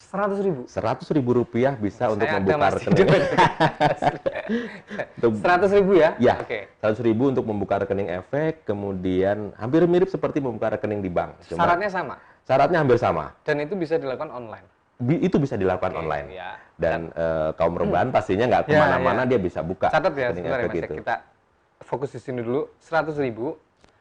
100.000. 100.000 rupiah bisa untuk Saya ada, membuka Mas, di rekening. dompet. Untuk 100.000 ya? Ya, Oke. 100.000 untuk membuka rekening efek, kemudian hampir mirip seperti membuka rekening di bank. Cuma Syaratnya sama syaratnya hampir sama. dan itu bisa dilakukan online. Itu bisa dilakukan Oke, online. ya. Dan kaum rebahan pastinya nggak Ya, kemana-mana, ya. dia bisa buka Catat ya, rekening sebentar ya efek Mas. itu. Kita fokus di sini dulu. 100.000,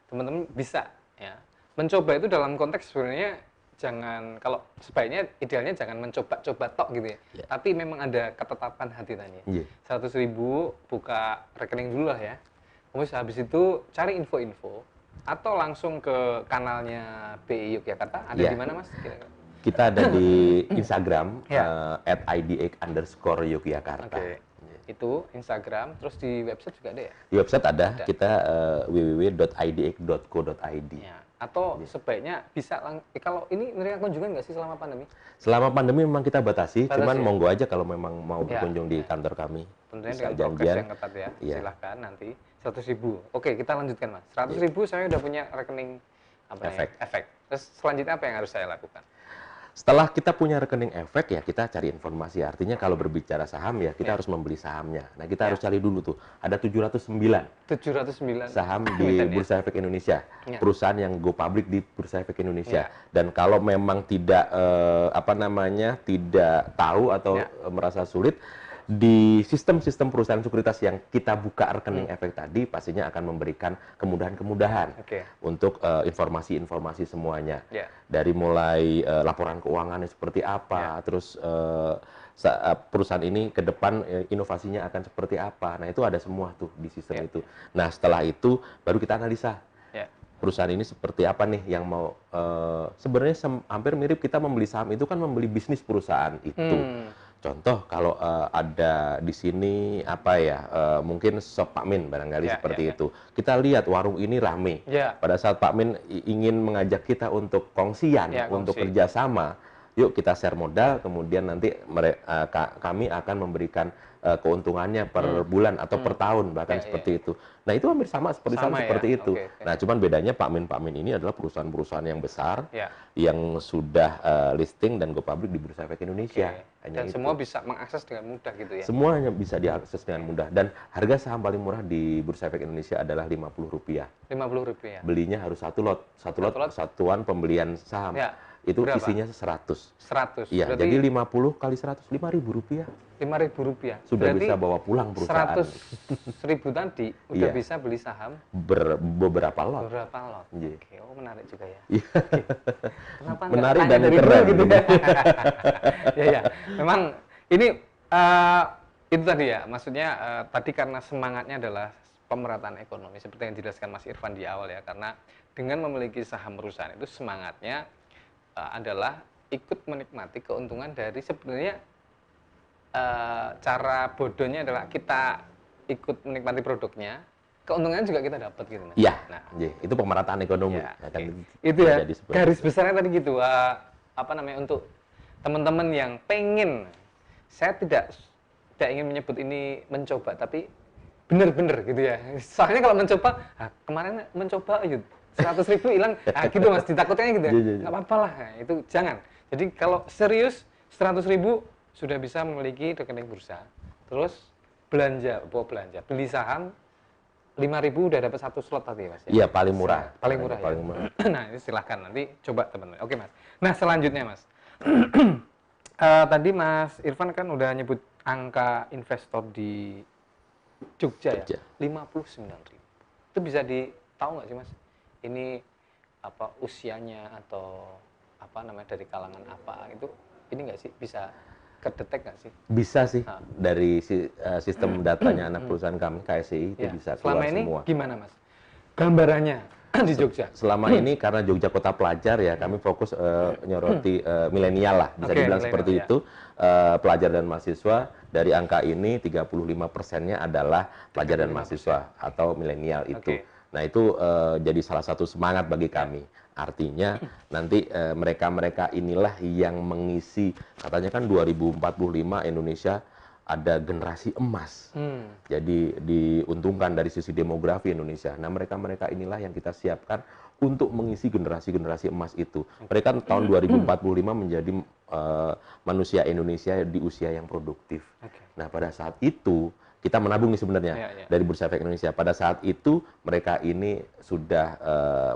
teman-teman bisa ya. Mencoba itu dalam konteks sebenarnya jangan, kalau sebaiknya idealnya jangan mencoba-coba tok gitu ya. Ya. Tapi memang ada ketetapan hati tadi. Iya. 100.000 buka rekening dulu lah ya. Kemudian habis itu cari info-info atau langsung ke kanalnya BI Yogyakarta. Ada Ya. di mana Mas? Kira-kira? Kita ada di Instagram Ya. @idx_Yogyakarta. Oke. Itu Instagram, terus di website juga ada ya? Di website ada, kita www.idx.co.id. Ya. Atau sebaiknya bisa kalau ini nerima kunjungan nggak sih selama pandemi? Selama pandemi memang kita batasi, cuman ya? monggo aja kalau memang mau Ya. berkunjung di kantor kami. Tentunya Bisa dengan progres janjian. yang ketat ya. Iya. Silahkan nanti 100.000. Oke, kita lanjutkan Mas. 100.000 saya udah punya rekening efek. Terus selanjutnya apa yang harus saya lakukan? Setelah kita punya rekening efek ya kita cari informasi. Artinya kalau berbicara saham ya kita harus membeli sahamnya. Nah kita harus cari dulu tuh. Ada 709 saham di Bursa Efek Indonesia. Ya. Perusahaan yang go public di Bursa Efek Indonesia. Ya. Dan kalau memang tidak tidak tahu atau merasa sulit, di sistem-sistem perusahaan sekuritas yang kita buka rekening efek tadi pastinya akan memberikan kemudahan-kemudahan untuk informasi-informasi semuanya. Dari mulai laporan keuangannya seperti apa, terus perusahaan ini ke depan inovasinya akan seperti apa. Nah, itu ada semua tuh di sistem itu. Nah, setelah itu baru kita analisa. Perusahaan ini seperti apa nih yang mau sebenarnya hampir mirip kita membeli saham itu kan membeli bisnis perusahaan itu. Contoh kalau ada di sini mungkin Sop Pak Min barangkali seperti itu. Kita lihat warung ini rame. Pada saat Pak Min ingin mengajak kita untuk kongsian, untuk kerjasama, yuk kita share modal, kemudian nanti kami akan memberikan keuntungannya per bulan atau per tahun bahkan seperti itu. Nah itu hampir sama seperti itu. Nah cuman bedanya Pak Min ini adalah perusahaan-perusahaan yang besar yang sudah listing dan go public di Bursa Efek Indonesia. Dan semua bisa mengakses dengan mudah gitu ya? Semuanya bisa diakses dengan mudah. Dan harga saham paling murah di Bursa Efek Indonesia adalah Rp50. Rp50. Belinya harus satu lot satuan pembelian saham. Itu berapa? isinya 100. 100. Iya, jadi 50 kali 100, Rp5.000. Rp5.000. Sudah berarti bisa bawa pulang perusahaan. 100.000 tadi udah bisa beli saham beberapa lot. Oke, menarik juga ya. Kenapa menarik dan dari keren gitu ya? Ya. Memang ini itu tadi ya, maksudnya tadi karena semangatnya adalah pemerataan ekonomi seperti yang dijelaskan Mas Irfan di awal ya, karena dengan memiliki saham perusahaan itu semangatnya adalah ikut menikmati keuntungan dari sebenarnya cara bodohnya adalah kita ikut menikmati produknya, keuntungannya juga kita dapat gitu. Iya, itu pemerataan ekonomi. Itu ya, garis besarnya tadi gitu. Untuk teman-teman yang pengen, saya tidak ingin menyebut ini mencoba, tapi bener-bener gitu ya. Soalnya kalau mencoba, kemarin mencoba 100.000 hilang, gitu Mas, ditakutnya gitu ya. Nggak apa-apa lah, itu jangan. Jadi kalau serius 100.000 sudah bisa memiliki rekening bursa. Terus beli saham 5.000 udah dapat 1 slot tadi Mas ya. Iya, paling murah. Paling murah. Nah, ini silahkan nanti coba teman-teman. Oke Mas. Nah, selanjutnya Mas. Tadi Mas Irfan kan udah nyebut angka investor di Jogja. Ya. 59.000. Itu bisa tahu nggak sih Mas? Ini usianya atau dari kalangan apa itu, ini nggak sih bisa kedetek nggak sih? Bisa sih, dari sistem datanya anak perusahaan kami KSI itu bisa keluar semua. Selama ini gimana Mas gambarannya di Jogja? Selama ini karena Jogja kota pelajar ya, kami fokus nyoroti milenial lah, bisa dibilang seperti itu. Pelajar dan mahasiswa, dari angka ini 35%-nya adalah pelajar dan mahasiswa atau milenial itu. Nah itu jadi salah satu semangat bagi kami. Artinya nanti mereka-mereka inilah yang mengisi, katanya kan 2045 Indonesia ada generasi emas. Jadi diuntungkan dari sisi demografi Indonesia. Nah mereka-mereka inilah yang kita siapkan untuk mengisi generasi-generasi emas itu. Mereka tahun 2045 menjadi manusia Indonesia di usia yang produktif. Nah, pada saat itu kita menabung nih sebenarnya dari Bursa Efek Indonesia. Pada saat itu mereka ini sudah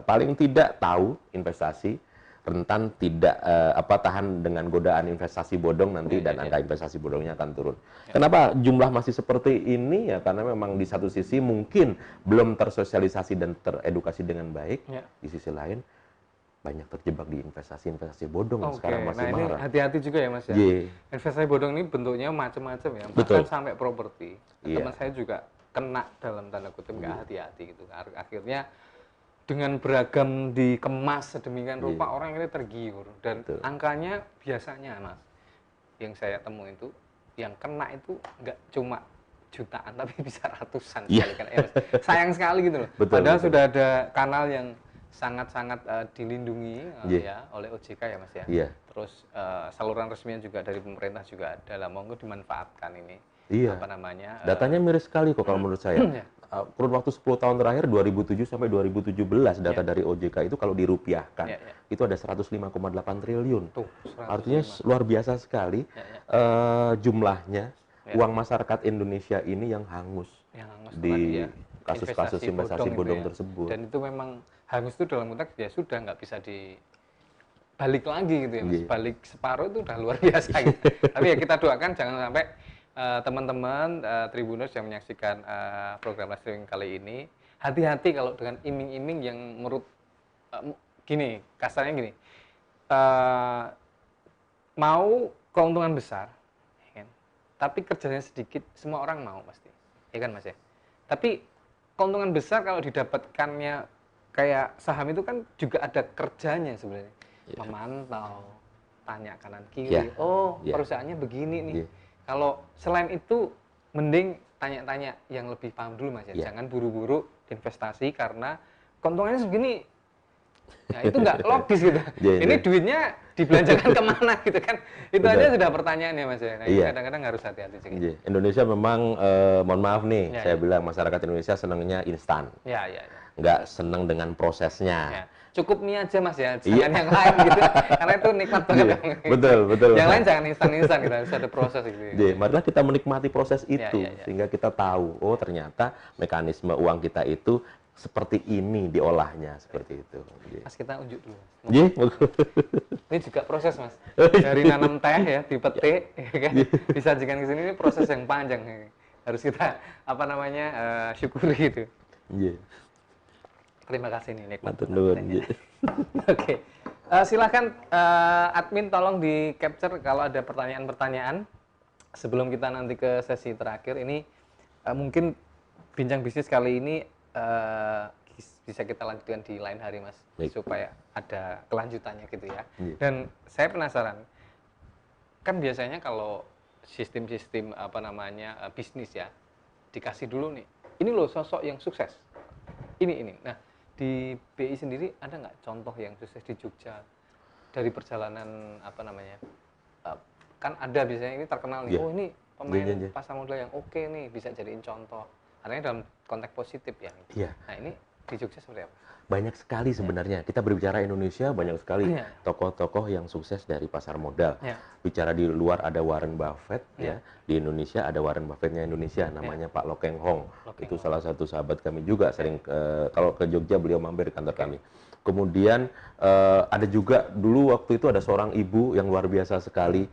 paling tidak tahu investasi, rentan tidak tahan dengan godaan investasi bodong nanti dan angka investasi bodongnya akan turun. Kenapa jumlah masih seperti ini? Ya karena memang di satu sisi mungkin belum tersosialisasi dan teredukasi dengan baik. Di sisi lain banyak terjebak di investasi bodong yang sekarang masih marak. Ini hati-hati juga ya Mas ya. Investasi bodong ini bentuknya macam-macam ya, bahkan sampai properti. Teman saya juga kena dalam tanda kutip nggak hati-hati gitu. Akhirnya dengan beragam dikemas sedemikian rupa orang ini tergiur dan angkanya biasanya Mas yang saya temui itu yang kena itu nggak cuma jutaan tapi bisa ratusan sekali kan. Sayang sekali gitu loh. Padahal sudah ada kanal yang sangat-sangat dilindungi ya oleh OJK ya Mas ya. Terus saluran resminya juga dari pemerintah juga ada lah, monggo dimanfaatkan ini. Apa namanya? Datanya miris sekali kok kalau menurut saya. Kurun waktu 10 tahun terakhir 2007 sampai 2017 data dari OJK itu kalau dirupiahkan itu ada 105,8 triliun. Artinya luar biasa sekali jumlahnya uang masyarakat Indonesia ini yang hangus di kasus-kasus investasi bodong tersebut. Dan itu memang hangus itu dalam konteks ya sudah nggak bisa dibalik lagi gitu ya Mas. Balik separuh itu udah luar biasa gitu. Tapi ya kita doakan jangan sampai teman-teman Tribuners yang menyaksikan program live streaming kali ini hati-hati kalau dengan iming-iming yang menurut gini, kasarnya gini, mau keuntungan besar ya kan? Tapi kerjanya sedikit semua orang mau pasti ya kan Mas ya. Tapi keuntungan besar kalau didapatkannya kayak saham itu kan juga ada kerjanya sebenarnya, memantau, tanya kanan kiri, perusahaannya begini nih. Kalau selain itu, mending tanya-tanya yang lebih paham dulu Mas ya. Jangan buru-buru investasi karena keuntungannya segini. Nah, itu nggak logis gitu. Ini duitnya dibelanjakan kemana gitu kan. Itu aja sudah pertanyaannya Mas ya. Nah, kadang-kadang harus hati-hati juga. Indonesia memang, mohon maaf nih, saya bilang masyarakat Indonesia senangnya instan. Nggak senang dengan prosesnya. Cukup mie aja Mas ya, jangan yang lain gitu. Karena itu nikmat banget. Betul. Yang lain jangan instan-instan gitu, harus ada proses gitu. Marilah kita menikmati proses itu sehingga kita tahu, oh ternyata mekanisme uang kita itu seperti ini diolahnya, seperti itu. Mas kita unjuk dulu. Ini juga proses Mas. Dari nanam teh ya, dipetik, kan? Disajikan ke sini ini proses yang panjang. Harus kita syukuri gitu. Terima kasih nih nikmat. Oke. Silakan admin tolong di capture kalau ada pertanyaan-pertanyaan sebelum kita nanti ke sesi terakhir ini. Mungkin bincang bisnis kali ini bisa kita lanjutkan di lain hari Mas, supaya ada kelanjutannya gitu ya. Dan saya penasaran, kan biasanya kalau sistem-sistem bisnis ya dikasih dulu nih, ini loh sosok yang sukses ini. Nah, di BI sendiri ada nggak contoh yang sukses di Jogja dari perjalanan kan ada biasanya ini terkenal nih, oh ini pemain pasar modal yang oke nih, bisa jadiin contoh. Artinya dalam konteks positif ya. Nah ini di Jogja seperti apa? Banyak sekali sebenarnya. Kita berbicara Indonesia, banyak sekali tokoh-tokoh yang sukses dari pasar modal. Bicara di luar ada Warren Buffett, ya. Di Indonesia ada Warren Buffett-nya Indonesia, namanya Pak Lo Keng Hong. Itu salah satu sahabat kami juga, sering kalau ke Jogja beliau mampir di kantor kami. Kemudian ada juga dulu waktu itu ada seorang ibu yang luar biasa sekali,